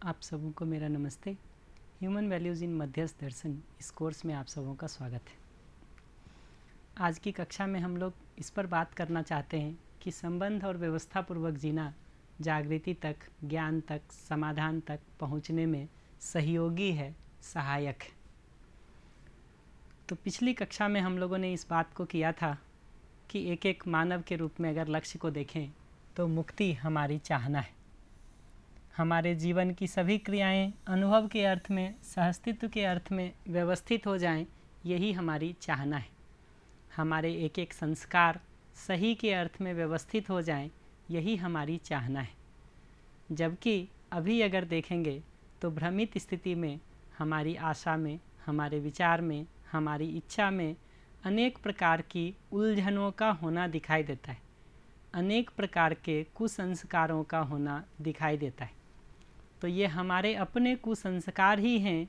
आप सबों को मेरा नमस्ते। ह्यूमन वैल्यूज़ इन मध्यस्थ दर्शन इस कोर्स में आप सबों का स्वागत है। आज की कक्षा में हम लोग इस पर बात करना चाहते हैं कि संबंध और व्यवस्थापूर्वक जीना जागृति तक, ज्ञान तक, समाधान तक पहुँचने में सहयोगी है, सहायक है। तो पिछली कक्षा में हम लोगों ने इस बात को किया था कि एक एक मानव के रूप में अगर लक्ष्य को देखें तो मुक्ति हमारी चाहना है। हमारे जीवन की सभी क्रियाएं अनुभव के अर्थ में, सहअस्तित्व के अर्थ में व्यवस्थित हो जाएं, यही हमारी चाहना है। हमारे एक एक संस्कार सही के अर्थ में व्यवस्थित हो जाएं, यही हमारी चाहना है। जबकि अभी अगर देखेंगे तो भ्रमित स्थिति में हमारी आशा में, हमारे विचार में, हमारी इच्छा में अनेक प्रकार की उलझनों का होना दिखाई देता है, अनेक प्रकार के कुसंस्कारों का होना दिखाई देता है। तो ये हमारे अपने कुसंस्कार ही हैं,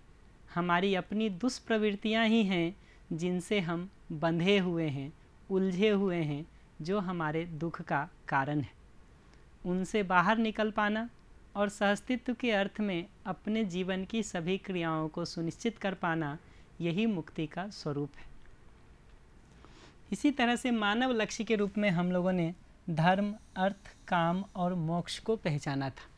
हमारी अपनी दुष्प्रवृत्तियाँ ही हैं जिनसे हम बंधे हुए हैं, उलझे हुए हैं, जो हमारे दुख का कारण है। उनसे बाहर निकल पाना और सहअस्तित्व के अर्थ में अपने जीवन की सभी क्रियाओं को सुनिश्चित कर पाना, यही मुक्ति का स्वरूप है। इसी तरह से मानव लक्ष्य के रूप में हम लोगों ने धर्म, अर्थ, काम और मोक्ष को पहचाना था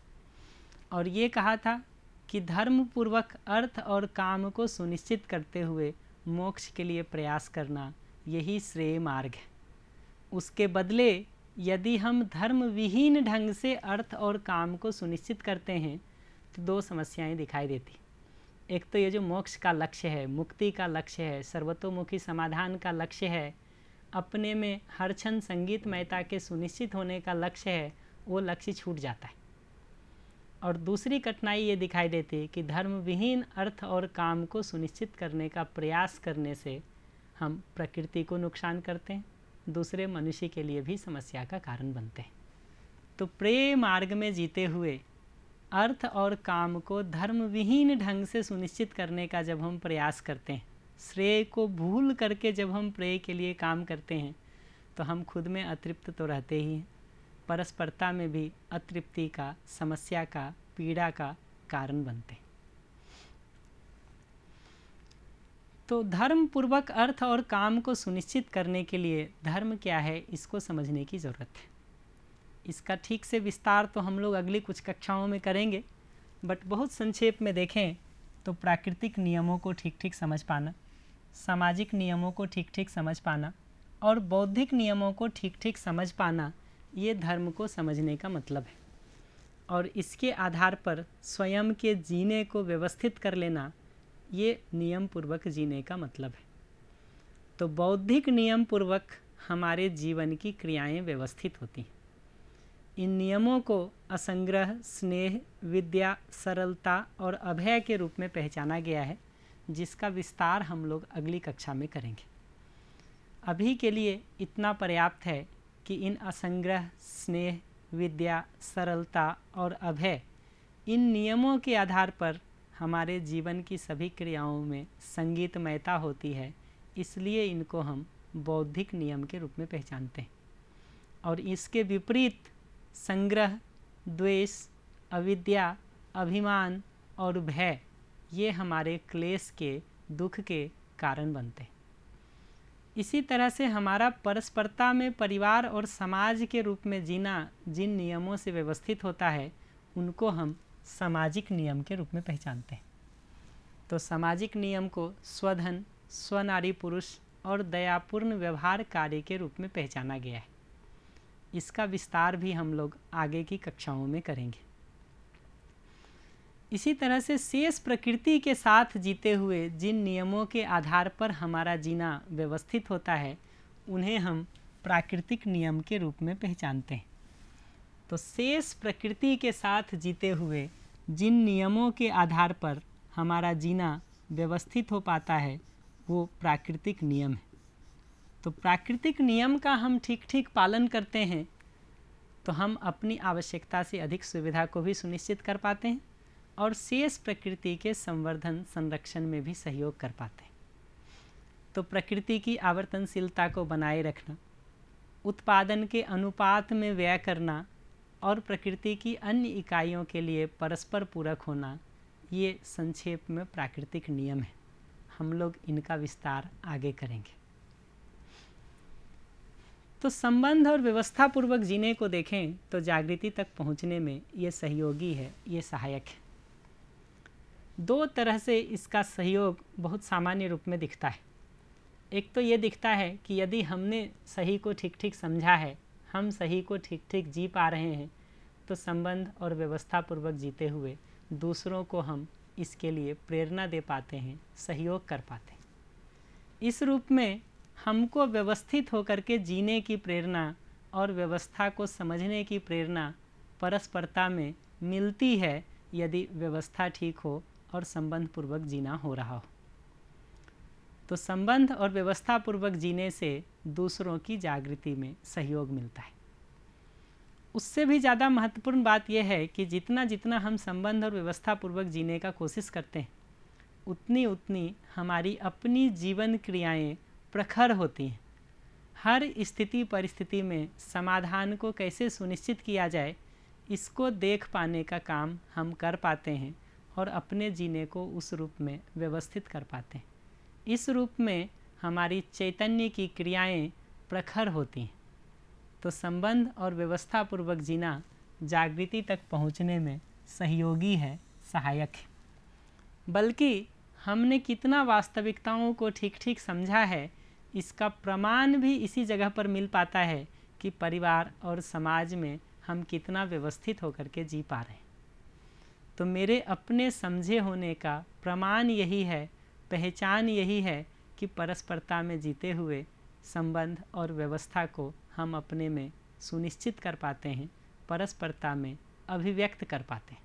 और ये कहा था कि धर्म पूर्वक अर्थ और काम को सुनिश्चित करते हुए मोक्ष के लिए प्रयास करना, यही श्रेय मार्ग है। उसके बदले यदि हम धर्म विहीन ढंग से अर्थ और काम को सुनिश्चित करते हैं तो दो समस्याएं दिखाई देती। एक तो ये जो मोक्ष का लक्ष्य है, मुक्ति का लक्ष्य है, सर्वतोमुखी समाधान का लक्ष्य है, अपने में हर क्षण संगीतमयता के सुनिश्चित होने का लक्ष्य है, वो लक्ष्य छूट जाता है। और दूसरी कठिनाई ये दिखाई देती है कि धर्म विहीन अर्थ और काम को सुनिश्चित करने का प्रयास करने से हम प्रकृति को नुकसान करते हैं, दूसरे मनुष्य के लिए भी समस्या का कारण बनते हैं। तो प्रेम मार्ग में जीते हुए अर्थ और काम को धर्म विहीन ढंग से सुनिश्चित करने का जब हम प्रयास करते हैं, श्रेय को भूल करके जब हम प्रेय के लिए काम करते हैं, तो हम खुद में अतृप्त तो रहते ही हैं, परस्परता में भी अतृप्ति का, समस्या का, पीड़ा का कारण बनते हैं। तो धर्म पूर्वक अर्थ और काम को सुनिश्चित करने के लिए धर्म क्या है, इसको समझने की ज़रूरत है। इसका ठीक से विस्तार तो हम लोग अगली कुछ कक्षाओं में करेंगे, बट बहुत संक्षेप में देखें तो प्राकृतिक नियमों को ठीक ठीक समझ पाना, सामाजिक नियमों को ठीक ठीक समझ पाना और बौद्धिक नियमों को ठीक ठीक समझ पाना, ये धर्म को समझने का मतलब है। और इसके आधार पर स्वयं के जीने को व्यवस्थित कर लेना, ये नियम पूर्वक जीने का मतलब है। तो बौद्धिक नियम पूर्वक हमारे जीवन की क्रियाएं व्यवस्थित होती हैं। इन नियमों को असंग्रह, स्नेह, विद्या, सरलता और अभय के रूप में पहचाना गया है, जिसका विस्तार हम लोग अगली कक्षा में करेंगे। अभी के लिए इतना पर्याप्त है कि इन असंग्रह, स्नेह, विद्या, सरलता और अभय, इन नियमों के आधार पर हमारे जीवन की सभी क्रियाओं में संगीतमयता होती है, इसलिए इनको हम बौद्धिक नियम के रूप में पहचानते हैं। और इसके विपरीत संग्रह, द्वेष, अविद्या, अभिमान और भय, ये हमारे क्लेश के, दुख के कारण बनते हैं। इसी तरह से हमारा परस्परता में परिवार और समाज के रूप में जीना जिन नियमों से व्यवस्थित होता है, उनको हम सामाजिक नियम के रूप में पहचानते हैं। तो सामाजिक नियम को स्वधन, स्वनारी पुरुष और दयापूर्ण व्यवहार कार्य के रूप में पहचाना गया है। इसका विस्तार भी हम लोग आगे की कक्षाओं में करेंगे। इसी तरह से शेष प्रकृति के साथ जीते हुए जिन नियमों के आधार पर हमारा जीना व्यवस्थित होता है, उन्हें हम प्राकृतिक नियम के रूप में पहचानते हैं। तो शेष प्रकृति के साथ जीते हुए जिन नियमों के आधार पर हमारा जीना व्यवस्थित हो पाता है, वो प्राकृतिक नियम है। तो प्राकृतिक नियम का हम ठीक ठीक पालन करते हैं तो हम अपनी आवश्यकता से अधिक सुविधा को भी सुनिश्चित कर पाते हैं और शेष प्रकृति के संवर्धन, संरक्षण में भी सहयोग कर पाते हैं। तो प्रकृति की आवर्तनशीलता को बनाए रखना, उत्पादन के अनुपात में व्यय करना और प्रकृति की अन्य इकाइयों के लिए परस्पर पूरक होना, ये संक्षेप में प्राकृतिक नियम है। हम लोग इनका विस्तार आगे करेंगे। तो संबंध और व्यवस्था पूर्वक जीने को देखें तो जागृति तक पहुंचने में ये सहयोगी है, ये सहायक है। दो तरह से इसका सहयोग बहुत सामान्य रूप में दिखता है। एक तो ये दिखता है कि यदि हमने सही को ठीक ठीक समझा है, हम सही को ठीक ठीक जी पा रहे हैं, तो संबंध और व्यवस्था पूर्वक जीते हुए दूसरों को हम इसके लिए प्रेरणा दे पाते हैं, सहयोग कर पाते हैं। इस रूप में हमको व्यवस्थित होकर के जीने की प्रेरणा और व्यवस्था को समझने की प्रेरणा परस्परता में मिलती है, यदि व्यवस्था ठीक हो और संबंध पूर्वक जीना हो रहा हो। तो संबंध और व्यवस्था पूर्वक जीने से दूसरों की जागृति में सहयोग मिलता है। उससे भी ज़्यादा महत्वपूर्ण बात यह है कि जितना जितना हम संबंध और व्यवस्था पूर्वक जीने का कोशिश करते हैं, उतनी उतनी हमारी अपनी जीवन क्रियाएं प्रखर होती हैं। हर स्थिति परिस्थिति में समाधान को कैसे सुनिश्चित किया जाए, इसको देख पाने का काम हम कर पाते हैं और अपने जीने को उस रूप में व्यवस्थित कर पाते हैं। इस रूप में हमारी चैतन्य की क्रियाएं प्रखर होती हैं। तो संबंध और व्यवस्था पूर्वक जीना जागृति तक पहुंचने में सहयोगी है, सहायक है। बल्कि हमने कितना वास्तविकताओं को ठीक ठीक समझा है, इसका प्रमाण भी इसी जगह पर मिल पाता है कि परिवार और समाज में हम कितना व्यवस्थित होकर के जी पा रहे हैं। तो मेरे अपने समझे होने का प्रमाण यही है, पहचान यही है कि परस्परता में जीते हुए संबंध और व्यवस्था को हम अपने में सुनिश्चित कर पाते हैं, परस्परता में अभिव्यक्त कर पाते हैं।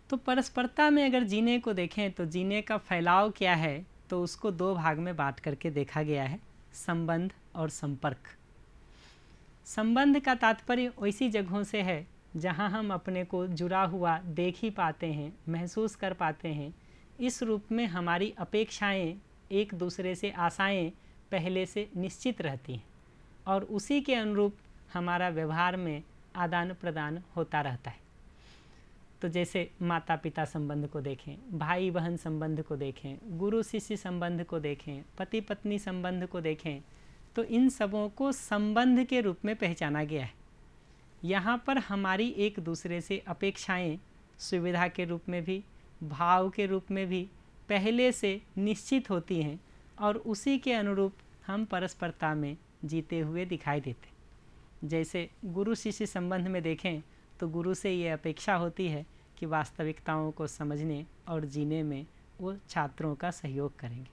तो परस्परता में अगर जीने को देखें तो जीने का फैलाव क्या है, तो उसको दो भाग में बांट करके देखा गया है, संबंध और संपर्क। संबंध का तात्पर्य वैसी जगहों से है जहां हम अपने को जुड़ा हुआ देख ही पाते हैं, महसूस कर पाते हैं। इस रूप में हमारी अपेक्षाएं, एक दूसरे से आशाएं पहले से निश्चित रहती हैं और उसी के अनुरूप हमारा व्यवहार में आदान प्रदान होता रहता है। तो जैसे माता पिता संबंध को देखें, भाई बहन संबंध को देखें, गुरु शिष्य संबंध को देखें, पति पत्नी संबंध को देखें, तो इन सबों को संबंध के रूप में पहचाना गया है। यहाँ पर हमारी एक दूसरे से अपेक्षाएं सुविधा के रूप में भी, भाव के रूप में भी पहले से निश्चित होती हैं और उसी के अनुरूप हम परस्परता में जीते हुए दिखाई देते। जैसे गुरु शिष्य संबंध में देखें तो गुरु से ये अपेक्षा होती है कि वास्तविकताओं को समझने और जीने में वो छात्रों का सहयोग करेंगे।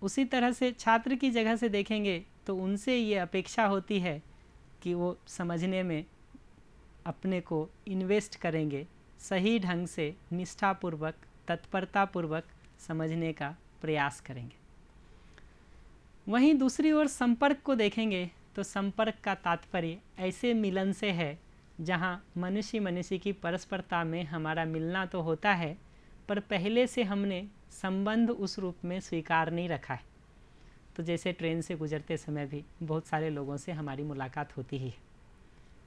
उसी तरह से छात्र की जगह से देखेंगे तो उनसे ये अपेक्षा होती है कि वो समझने में अपने को इन्वेस्ट करेंगे, सही ढंग से निष्ठापूर्वक तत्परतापूर्वक समझने का प्रयास करेंगे। वहीं दूसरी ओर संपर्क को देखेंगे तो संपर्क का तात्पर्य ऐसे मिलन से है जहां मनुष्य मनुष्य की परस्परता में हमारा मिलना तो होता है, पर पहले से हमने संबंध उस रूप में स्वीकार नहीं रखा है। तो जैसे ट्रेन से गुजरते समय भी बहुत सारे लोगों से हमारी मुलाकात होती ही है,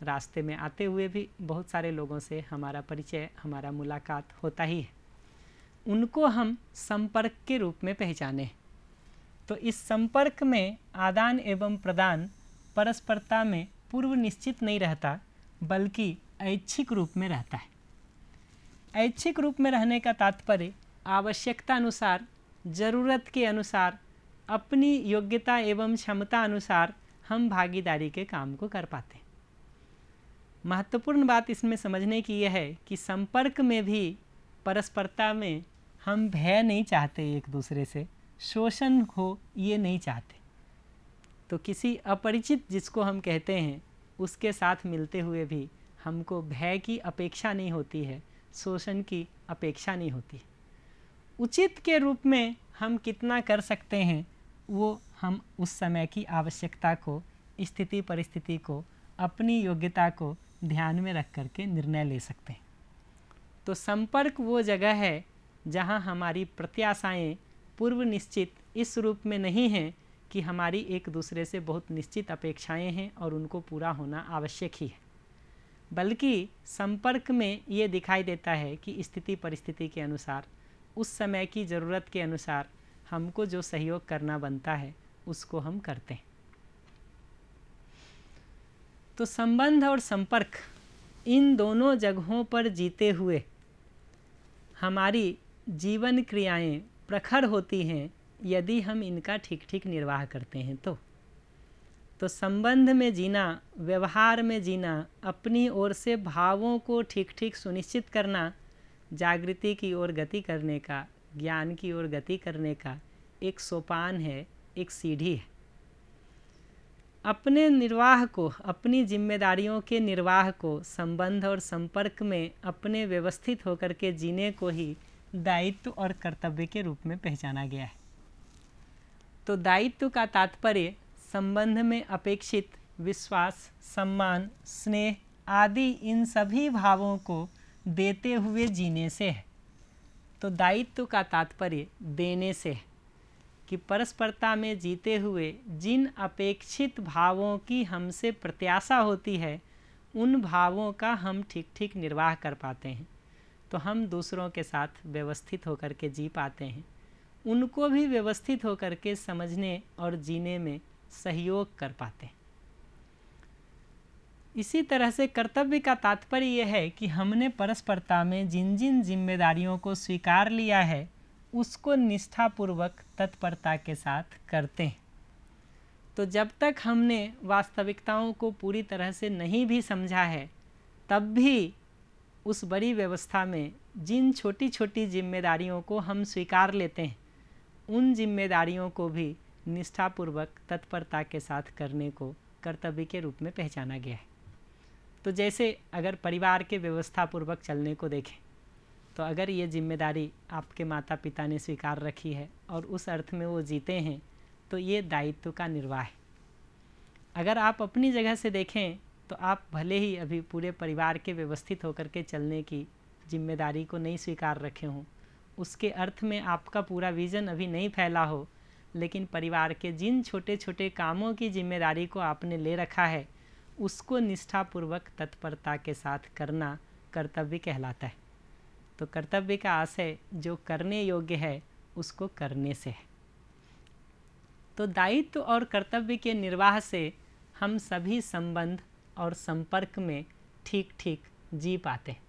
रास्ते में आते हुए भी बहुत सारे लोगों से हमारा परिचय, हमारा मुलाकात होता ही है। उनको हम संपर्क के रूप में पहचाने। तो इस संपर्क में आदान एवं प्रदान परस्परता में पूर्व निश्चित नहीं रहता, बल्कि ऐच्छिक रूप में रहता है। ऐच्छिक रूप में रहने का तात्पर्य आवश्यकता अनुसार, ज़रूरत के अनुसार, अपनी योग्यता एवं क्षमता अनुसार हम भागीदारी के काम को कर पाते हैं। महत्वपूर्ण बात इसमें समझने की यह है कि संपर्क में भी परस्परता में हम भय नहीं चाहते, एक दूसरे से शोषण हो ये नहीं चाहते। तो किसी अपरिचित जिसको हम कहते हैं उसके साथ मिलते हुए भी हमको भय की अपेक्षा नहीं होती है, शोषण की अपेक्षा नहीं होती। उचित के रूप में हम कितना कर सकते हैं वो हम उस समय की आवश्यकता को, स्थिति परिस्थिति को, अपनी योग्यता को ध्यान में रख करके निर्णय ले सकते हैं। तो संपर्क वो जगह है जहाँ हमारी प्रत्याशाएं पूर्व निश्चित इस रूप में नहीं हैं कि हमारी एक दूसरे से बहुत निश्चित अपेक्षाएं हैं और उनको पूरा होना आवश्यक ही है, बल्कि संपर्क में ये दिखाई देता है कि स्थिति परिस्थिति के अनुसार, उस समय की ज़रूरत के अनुसार हमको जो सहयोग करना बनता है उसको हम करते हैं। तो संबंध और संपर्क, इन दोनों जगहों पर जीते हुए हमारी जीवन क्रियाएं प्रखर होती हैं यदि हम इनका ठीक ठीक निर्वाह करते हैं। तो संबंध में जीना, व्यवहार में जीना, अपनी ओर से भावों को ठीक ठीक सुनिश्चित करना, जागृति की ओर गति करने का, ज्ञान की ओर गति करने का एक सोपान है, एक सीढ़ी है। अपने निर्वाह को, अपनी जिम्मेदारियों के निर्वाह को संबंध और संपर्क में अपने व्यवस्थित होकर के जीने को ही दायित्व और कर्तव्य के रूप में पहचाना गया है। तो दायित्व का तात्पर्य संबंध में अपेक्षित विश्वास, सम्मान, स्नेह आदि इन सभी भावों को देते हुए जीने से है। तो दायित्व का तात्पर्य देने से है कि परस्परता में जीते हुए जिन अपेक्षित भावों की हमसे प्रत्याशा होती है उन भावों का हम ठीक ठीक निर्वाह कर पाते हैं, तो हम दूसरों के साथ व्यवस्थित होकर के जी पाते हैं, उनको भी व्यवस्थित होकर के समझने और जीने में सहयोग कर पाते हैं। इसी तरह से कर्तव्य का तात्पर्य यह है कि हमने परस्परता में जिन जिन जिम्मेदारियों को स्वीकार लिया है उसको निष्ठापूर्वक तत्परता के साथ करते हैं। तो जब तक हमने वास्तविकताओं को पूरी तरह से नहीं भी समझा है, तब भी उस बड़ी व्यवस्था में जिन छोटी छोटी जिम्मेदारियों को हम स्वीकार लेते हैं उन जिम्मेदारियों को भी निष्ठापूर्वक तत्परता के साथ करने को कर्तव्य के रूप में पहचाना गया है। तो जैसे अगर परिवार के व्यवस्थापूर्वक चलने को देखें, तो अगर ये जिम्मेदारी आपके माता पिता ने स्वीकार रखी है और उस अर्थ में वो जीते हैं, तो ये दायित्व का निर्वाह है। अगर आप अपनी जगह से देखें तो आप भले ही अभी पूरे परिवार के व्यवस्थित होकर के चलने की जिम्मेदारी को नहीं स्वीकार रखे हों, उसके अर्थ में आपका पूरा विज़न अभी नहीं फैला हो, लेकिन परिवार के जिन छोटे छोटे कामों की जिम्मेदारी को आपने ले रखा है उसको निष्ठापूर्वक तत्परता के साथ करना कर्तव्य कहलाता है। तो कर्तव्य का आशय जो करने योग्य है उसको करने से है। तो दायित्व और कर्तव्य के निर्वाह से हम सभी संबंध और संपर्क में ठीक ठीक जी पाते हैं।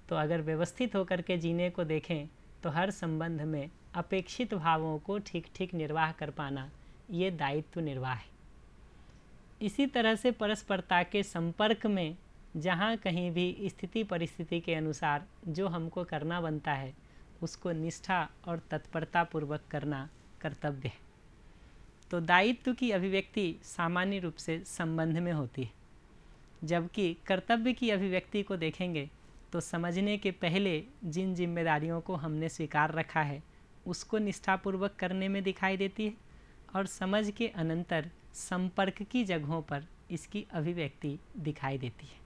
तो अगर व्यवस्थित होकर के जीने को देखें तो हर संबंध में अपेक्षित भावों को ठीक ठीक निर्वाह कर पाना, ये दायित्व निर्वाह है। इसी तरह से परस्परता के संपर्क में जहाँ कहीं भी स्थिति परिस्थिति के अनुसार जो हमको करना बनता है उसको निष्ठा और तत्परता पूर्वक करना कर्तव्य है। तो दायित्व की अभिव्यक्ति सामान्य रूप से संबंध में होती है, जबकि कर्तव्य की अभिव्यक्ति को देखेंगे तो समझने के पहले जिन जिम्मेदारियों को हमने स्वीकार रखा है उसको निष्ठापूर्वक करने में दिखाई देती है, और समझ के अनंतर संपर्क की जगहों पर इसकी अभिव्यक्ति दिखाई देती है।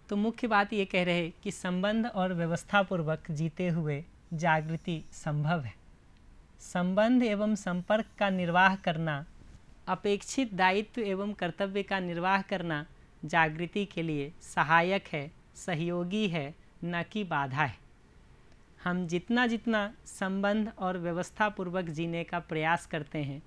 तो मुख्य बात ये कह रहे कि संबंध और व्यवस्थापूर्वक जीते हुए जागृति संभव है। संबंध एवं संपर्क का निर्वाह करना, अपेक्षित दायित्व एवं कर्तव्य का निर्वाह करना जागृति के लिए सहायक है, सहयोगी है, न कि बाधा है। हम जितना जितना संबंध और व्यवस्थापूर्वक जीने का प्रयास करते हैं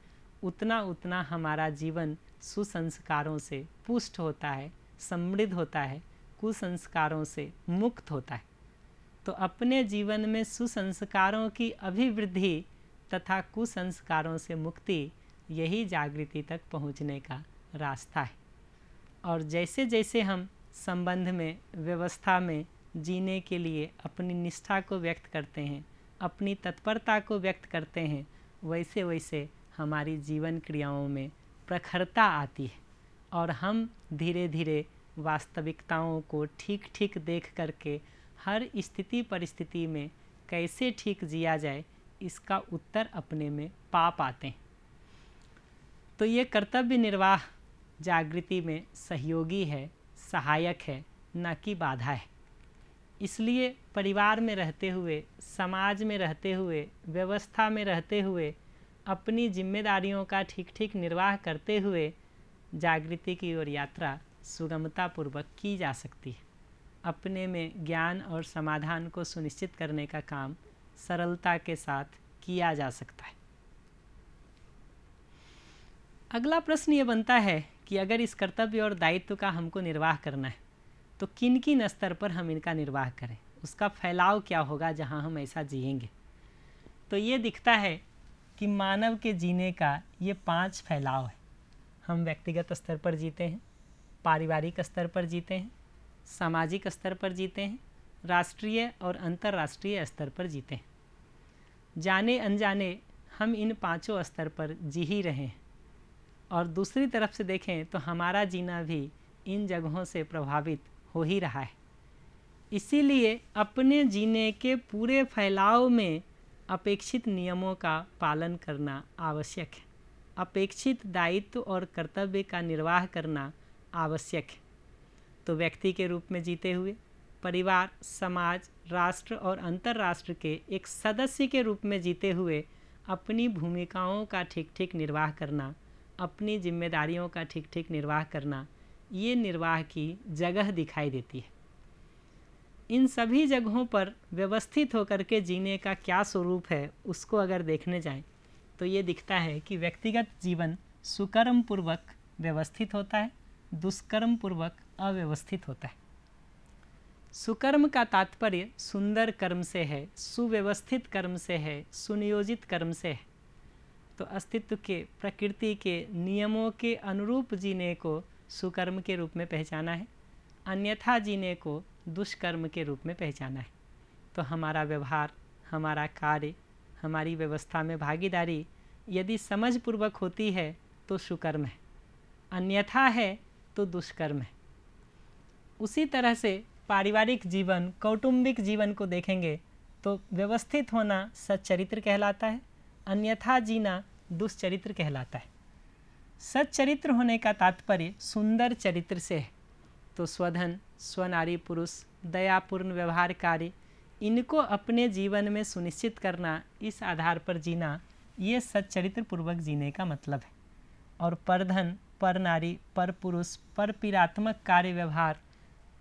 उतना उतना हमारा जीवन सुसंस्कारों से पुष्ट होता है, समृद्ध होता है, कुसंस्कारों से मुक्त होता है। तो अपने जीवन में सुसंस्कारों की अभिवृद्धि तथा कुसंस्कारों से मुक्ति, यही जागृति तक पहुँचने का रास्ता है। और जैसे जैसे हम संबंध में, व्यवस्था में जीने के लिए अपनी निष्ठा को व्यक्त करते हैं, अपनी तत्परता को व्यक्त करते हैं, वैसे वैसे हमारी जीवन क्रियाओं में प्रखरता आती है और हम धीरे धीरे वास्तविकताओं को ठीक ठीक देख करके हर स्थिति परिस्थिति में कैसे ठीक जिया जाए इसका उत्तर अपने में पा पाते हैं। तो ये कर्तव्य निर्वाह जागृति में सहयोगी है, सहायक है, न कि बाधा है। इसलिए परिवार में रहते हुए, समाज में रहते हुए, व्यवस्था में रहते हुए अपनी जिम्मेदारियों का ठीक ठीक निर्वाह करते हुए जागृति की ओर यात्रा सुगमतापूर्वक की जा सकती है। अपने में ज्ञान और समाधान को सुनिश्चित करने का काम सरलता के साथ किया जा सकता है। अगला प्रश्न ये बनता है कि अगर इस कर्तव्य और दायित्व का हमको निर्वाह करना है तो किन किन स्तर पर हम इनका निर्वाह करें, उसका फैलाव क्या होगा जहां हम ऐसा जिएंगे। तो ये दिखता है कि मानव के जीने का ये 5 फैलाव है। हम व्यक्तिगत स्तर पर जीते हैं, पारिवारिक स्तर पर जीते हैं, सामाजिक स्तर पर जीते हैं, राष्ट्रीय और अंतर्राष्ट्रीय स्तर पर जीते हैं। जाने अनजाने हम इन 5 स्तर पर जी ही रहे हैं और दूसरी तरफ से देखें तो हमारा जीना भी इन जगहों से प्रभावित हो ही रहा है। इसीलिए अपने जीने के पूरे फैलाव में अपेक्षित नियमों का पालन करना आवश्यक है। अपेक्षित दायित्व और कर्तव्य का निर्वाह करना आवश्यक है। तो व्यक्ति के रूप में जीते हुए, परिवार, समाज, राष्ट्र और अंतर्राष्ट्र के एक सदस्य के रूप में जीते हुए अपनी भूमिकाओं का ठीक ठीक निर्वाह करना, अपनी जिम्मेदारियों का ठीक ठीक निर्वाह करना, ये निर्वाह की जगह दिखाई देती है। इन सभी जगहों पर व्यवस्थित होकर के जीने का क्या स्वरूप है उसको अगर देखने जाएं तो ये दिखता है कि व्यक्तिगत जीवन सुकर्म पूर्वक व्यवस्थित होता है, दुष्कर्म पूर्वक अव्यवस्थित होता है। सुकर्म का तात्पर्य सुंदर कर्म से है, सुव्यवस्थित कर्म से है, सुनियोजित कर्म से है। तो अस्तित्व के, प्रकृति के नियमों के अनुरूप जीने को सुकर्म के रूप में पहचाना है, अन्यथा जीने को दुष्कर्म के रूप में पहचाना है। तो हमारा व्यवहार, हमारा कार्य, हमारी व्यवस्था में भागीदारी यदि समझपूर्वक होती है तो सुकर्म है, अन्यथा है तो दुष्कर्म है। उसी तरह से पारिवारिक जीवन, कौटुंबिक जीवन को देखेंगे तो व्यवस्थित होना सच्चरित्र कहलाता है, अन्यथा जीना दुष्चरित्र कहलाता है। सच्चरित्र होने का तात्पर्य सुंदर चरित्र से है। तो स्वधन, स्वनारी पुरुष, दयापूर्ण व्यवहार कार्य, इनको अपने जीवन में सुनिश्चित करना, इस आधार पर जीना, ये सच्चरित्र पूर्वक जीने का मतलब है। और परधन, पर नारी, पर पुरुष, पर पीड़ात्मक कार्य व्यवहार,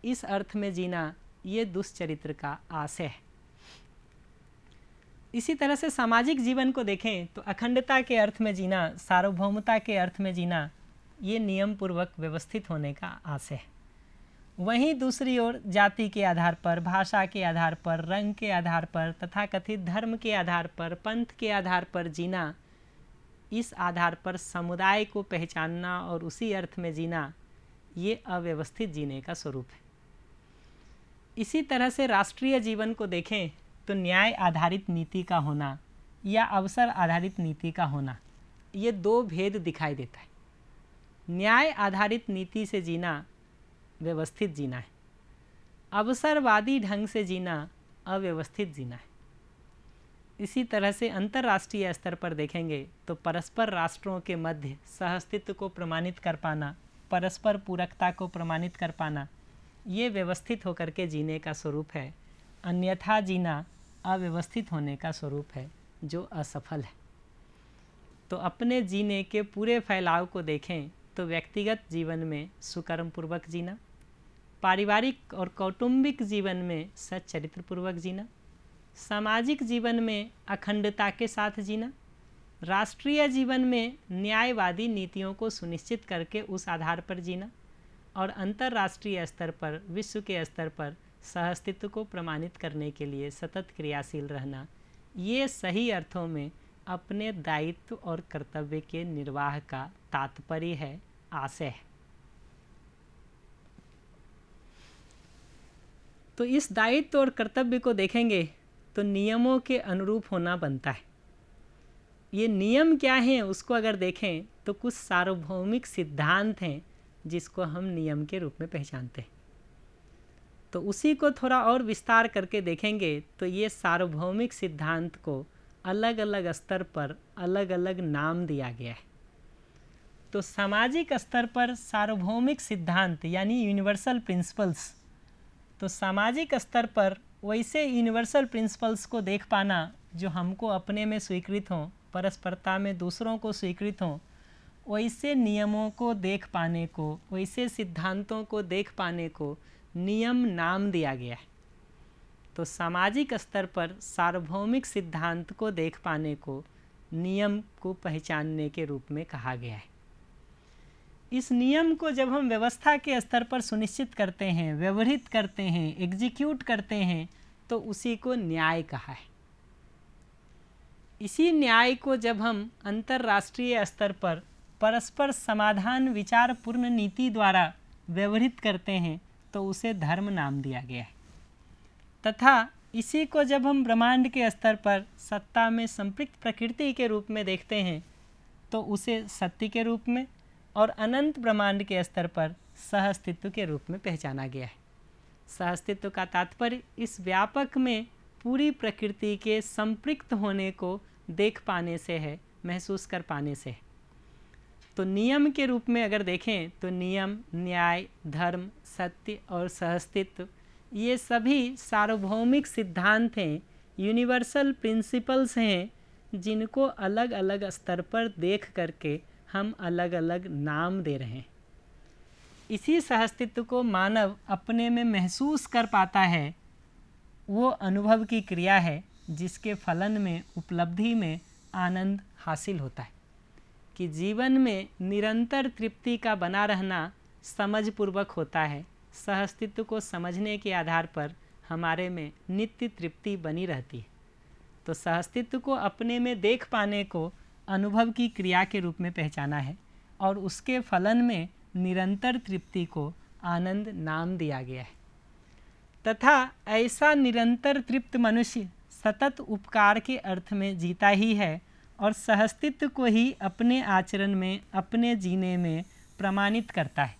इस अर्थ में जीना, ये दुष्चरित्र का आशय है। इसी तरह से सामाजिक जीवन को देखें तो अखंडता के अर्थ में जीना, सार्वभौमता के अर्थ में जीना, ये नियम पूर्वक व्यवस्थित होने का आशय है। वहीं दूसरी ओर जाति के आधार पर, भाषा के आधार पर, रंग के आधार पर, तथा कथित धर्म के आधार पर, पंथ के आधार पर जीना, इस आधार पर समुदाय को पहचानना और उसी अर्थ में जीना, ये अव्यवस्थित जीने का स्वरूप है। इसी तरह से राष्ट्रीय जीवन को देखें तो न्याय आधारित नीति का होना या अवसर आधारित नीति का होना, ये 2 भेद दिखाई देता है। न्याय आधारित नीति से जीना व्यवस्थित जीना है, अवसरवादी ढंग से जीना अव्यवस्थित जीना है। इसी तरह से अंतर्राष्ट्रीय स्तर पर देखेंगे तो परस्पर राष्ट्रों के मध्य सहअस्तित्व को प्रमाणित कर पाना, परस्पर पूरकता को प्रमाणित कर पाना, ये व्यवस्थित होकर के जीने का स्वरूप है, अन्यथा जीना अव्यवस्थित होने का स्वरूप है जो असफल है। तो अपने जीने के पूरे फैलाव को देखें तो व्यक्तिगत जीवन में सुकर्म पूर्वक जीना, पारिवारिक और कौटुंबिक जीवन में सच्चरित्र पूर्वक जीना, सामाजिक जीवन में अखंडता के साथ जीना, राष्ट्रीय जीवन में न्यायवादी नीतियों को सुनिश्चित करके उस आधार पर जीना, और अंतर्राष्ट्रीय स्तर पर, विश्व के स्तर पर सहअस्तित्व को प्रमाणित करने के लिए सतत क्रियाशील रहना, ये सही अर्थों में अपने दायित्व और कर्तव्य के निर्वाह का तात्पर्य है, आशय है। तो इस दायित्व और कर्तव्य को देखेंगे तो नियमों के अनुरूप होना बनता है। ये नियम क्या हैं उसको अगर देखें तो कुछ सार्वभौमिक सिद्धांत हैं जिसको हम नियम के रूप में पहचानते हैं। तो उसी को थोड़ा और विस्तार करके देखेंगे तो ये सार्वभौमिक सिद्धांत को अलग अलग स्तर पर अलग अलग नाम दिया गया है। तो सामाजिक स्तर पर सार्वभौमिक सिद्धांत यानी यूनिवर्सल प्रिंसिपल्स, तो सामाजिक स्तर पर वैसे यूनिवर्सल प्रिंसिपल्स को देख पाना जो हमको अपने में स्वीकृत हों, परस्परता में दूसरों को स्वीकृत हों, वैसे नियमों को देख पाने को, वैसे सिद्धांतों को देख पाने को नियम नाम दिया गया है। तो सामाजिक स्तर पर सार्वभौमिक सिद्धांत को देख पाने को नियम को पहचानने के रूप में कहा गया है। इस नियम को जब हम व्यवस्था के स्तर पर सुनिश्चित करते हैं, व्यवहित करते हैं, एग्जीक्यूट करते हैं, तो उसी को न्याय कहा है। इसी न्याय को जब हम अंतर्राष्ट्रीय स्तर पर परस्पर समाधान विचारपूर्ण नीति द्वारा व्यवहित करते हैं तो उसे धर्म नाम दिया गया है। तथा इसी को जब हम ब्रह्मांड के स्तर पर सत्ता में संपृक्त प्रकृति के रूप में देखते हैं तो उसे सत्य के रूप में, और अनंत ब्रह्मांड के स्तर पर सहअस्तित्व के रूप में पहचाना गया है। सहअस्तित्व का तात्पर्य इस व्यापक में पूरी प्रकृति के संपृक्त होने को देख पाने से है, महसूस कर पाने से है। तो नियम के रूप में अगर देखें तो नियम, न्याय, धर्म, सत्य और सहअस्तित्व ये सभी सार्वभौमिक सिद्धांत हैं, यूनिवर्सल प्रिंसिपल्स हैं, जिनको अलग अलग स्तर पर देख करके हम अलग अलग नाम दे रहे हैं। इसी सहअस्तित्व को मानव अपने में महसूस कर पाता है। वो अनुभव की क्रिया है जिसके फलन में, उपलब्धि में आनंद हासिल होता है कि जीवन में निरंतर तृप्ति का बना रहना समझपूर्वक होता है। सहअस्तित्व को समझने के आधार पर हमारे में नित्य तृप्ति बनी रहती है। तो सहअस्तित्व को अपने में देख पाने को अनुभव की क्रिया के रूप में पहचाना है और उसके फलन में निरंतर तृप्ति को आनंद नाम दिया गया है। तथा ऐसा निरंतर तृप्त मनुष्य सतत उपकार के अर्थ में जीता ही है और सहअस्तित्व को ही अपने आचरण में, अपने जीने में प्रमाणित करता है।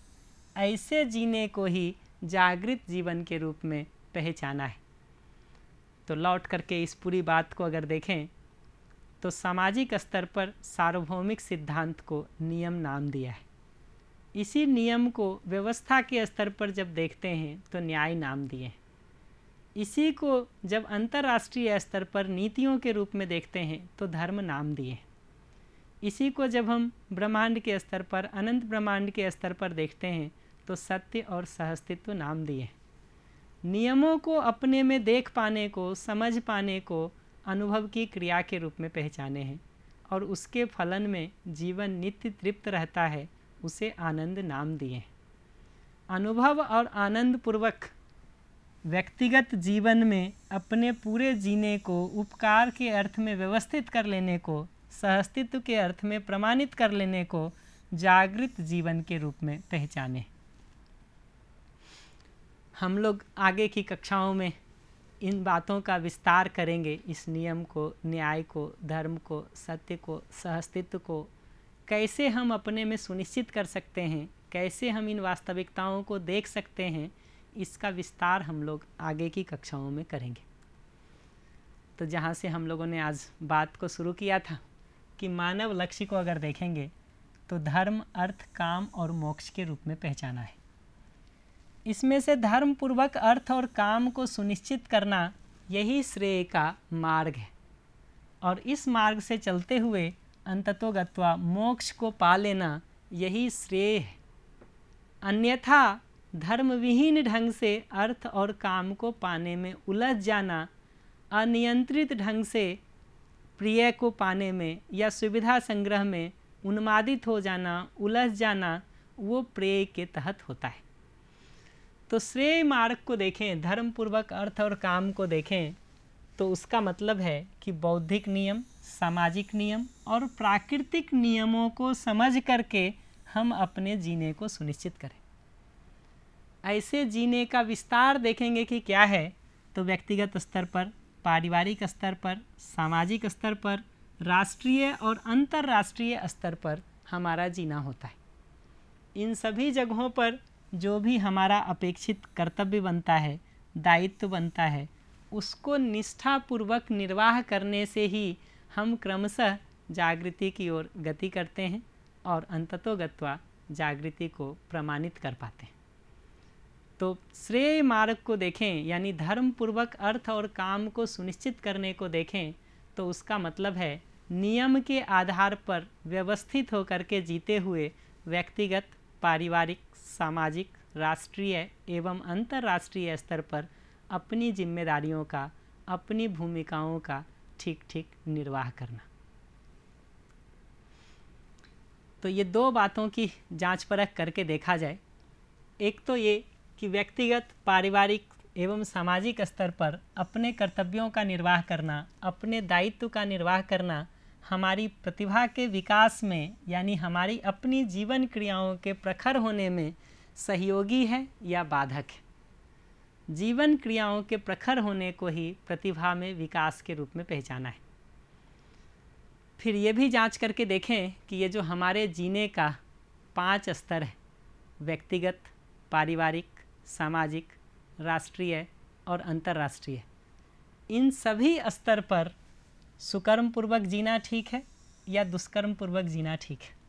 ऐसे जीने को ही जागृत जीवन के रूप में पहचाना है। तो लौट करके इस पूरी बात को अगर देखें तो सामाजिक स्तर पर सार्वभौमिक सिद्धांत को नियम नाम दिया है। इसी नियम को व्यवस्था के स्तर पर जब देखते हैं तो न्याय नाम दिए हैं। इसी को जब अंतर्राष्ट्रीय स्तर पर नीतियों के रूप में देखते हैं तो धर्म नाम दिए हैं। इसी को जब हम ब्रह्मांड के स्तर पर, अनंत ब्रह्मांड के स्तर पर देखते हैं तो सत्य और सहअस्तित्व नाम दिए हैं। नियमों को अपने में देख पाने को, समझ पाने को अनुभव की क्रिया के रूप में पहचाने हैं और उसके फलन में जीवन नित्य तृप्त रहता है, उसे आनंद नाम दिए हैं। अनुभव और आनंद पूर्वक व्यक्तिगत जीवन में अपने पूरे जीने को उपकार के अर्थ में व्यवस्थित कर लेने को, सहअस्तित्व के अर्थ में प्रमाणित कर लेने को जागृत जीवन के रूप में पहचाने। हम लोग आगे की कक्षाओं में इन बातों का विस्तार करेंगे। इस नियम को, न्याय को, धर्म को, सत्य को, सहअस्तित्व को कैसे हम अपने में सुनिश्चित कर सकते हैं, कैसे हम इन वास्तविकताओं को देख सकते हैं, इसका विस्तार हम लोग आगे की कक्षाओं में करेंगे। तो जहाँ से हम लोगों ने आज बात को शुरू किया था कि मानव लक्ष्य को अगर देखेंगे तो धर्म, अर्थ, काम और मोक्ष के रूप में पहचाना है। इसमें से धर्म पूर्वक अर्थ और काम को सुनिश्चित करना यही श्रेय का मार्ग है और इस मार्ग से चलते हुए अंततोगत्वा मोक्ष को पा लेना यही श्रेय है। अन्यथा धर्म विहीन ढंग से अर्थ और काम को पाने में उलझ जाना, अनियंत्रित ढंग से प्रिय को पाने में या सुविधा संग्रह में उन्मादित हो जाना, उलझ जाना, वो प्रेय के तहत होता है। तो श्रेय मार्ग को देखें, धर्म पूर्वक अर्थ और काम को देखें तो उसका मतलब है कि बौद्धिक नियम, सामाजिक नियम और प्राकृतिक नियमों को समझ करके हम अपने जीने को सुनिश्चित करें। ऐसे जीने का विस्तार देखेंगे कि क्या है, तो व्यक्तिगत स्तर पर, पारिवारिक स्तर पर, सामाजिक स्तर पर, राष्ट्रीय और अंतर्राष्ट्रीय स्तर पर हमारा जीना होता है। इन सभी जगहों पर जो भी हमारा अपेक्षित कर्तव्य बनता है, दायित्व बनता है, उसको निष्ठापूर्वक निर्वाह करने से ही हम क्रमशः जागृति की ओर गति करते हैं और अंततोगत्वा जागृति को प्रमाणित कर पाते हैं। तो श्रेय मार्ग को देखें, यानी धर्म पूर्वक अर्थ और काम को सुनिश्चित करने को देखें, तो उसका मतलब है नियम के आधार पर व्यवस्थित होकर के जीते हुए व्यक्तिगत, पारिवारिक, सामाजिक, राष्ट्रीय एवं अंतर्राष्ट्रीय स्तर पर अपनी जिम्मेदारियों का, अपनी भूमिकाओं का ठीक ठीक निर्वाह करना। तो ये दो बातों की जांच परख करके देखा जाए। एक तो ये कि व्यक्तिगत, पारिवारिक एवं सामाजिक स्तर पर अपने कर्तव्यों का निर्वाह करना, अपने दायित्व का निर्वाह करना हमारी प्रतिभा के विकास में, यानी हमारी अपनी जीवन क्रियाओं के प्रखर होने में सहयोगी है या बाधक है। जीवन क्रियाओं के प्रखर होने को ही प्रतिभा में विकास के रूप में पहचाना है। फिर ये भी जांच करके देखें कि ये जो हमारे जीने का 5 स्तर है, व्यक्तिगत, पारिवारिक, सामाजिक, राष्ट्रीय और अंतर्राष्ट्रीय, इन सभी स्तर पर सुकर्म पूर्वक जीना ठीक है या दुष्कर्म पूर्वक जीना ठीक है।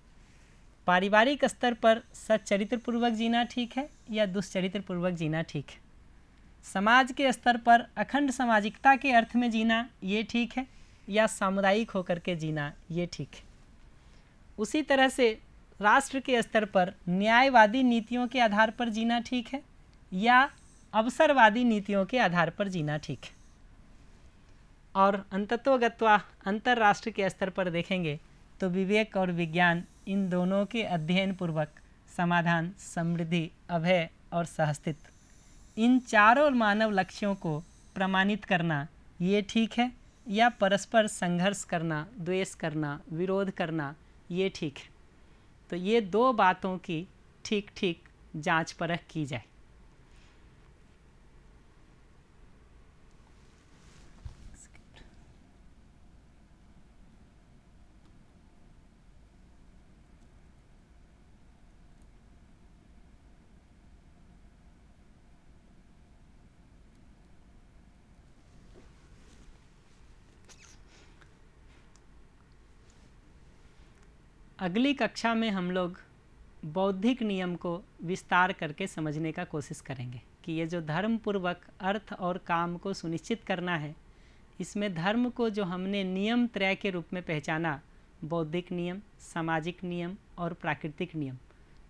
पारिवारिक स्तर पर सच्चरित्र पूर्वक जीना ठीक है या दुष्चरित्र पूर्वक जीना ठीक है। समाज के स्तर पर अखंड सामाजिकता के अर्थ में जीना ये ठीक है या सामुदायिक होकर के जीना ये ठीक है। उसी तरह से राष्ट्र के स्तर पर न्यायवादी नीतियों के आधार पर जीना ठीक है या अवसरवादी नीतियों के आधार पर जीना ठीक है। और अंततोगत्वा अंतर्राष्ट्र के स्तर पर देखेंगे तो विवेक और विज्ञान, इन दोनों के अध्ययन पूर्वक समाधान, समृद्धि, अभय और सहअस्तित्व, इन चारों मानव लक्ष्यों को प्रमाणित करना ये ठीक है या परस्पर संघर्ष करना, द्वेष करना, विरोध करना ये ठीक है। तो ये दो बातों की ठीक ठीक जांच परख की जाए। अगली कक्षा में हम लोग बौद्धिक नियम को विस्तार करके समझने का कोशिश करेंगे कि ये जो धर्म पूर्वक अर्थ और काम को सुनिश्चित करना है, इसमें धर्म को जो हमने नियम त्रय के रूप में पहचाना, बौद्धिक नियम, सामाजिक नियम और प्राकृतिक नियम,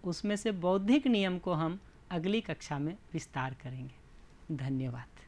उसमें से बौद्धिक नियम को हम अगली कक्षा में विस्तार करेंगे। धन्यवाद।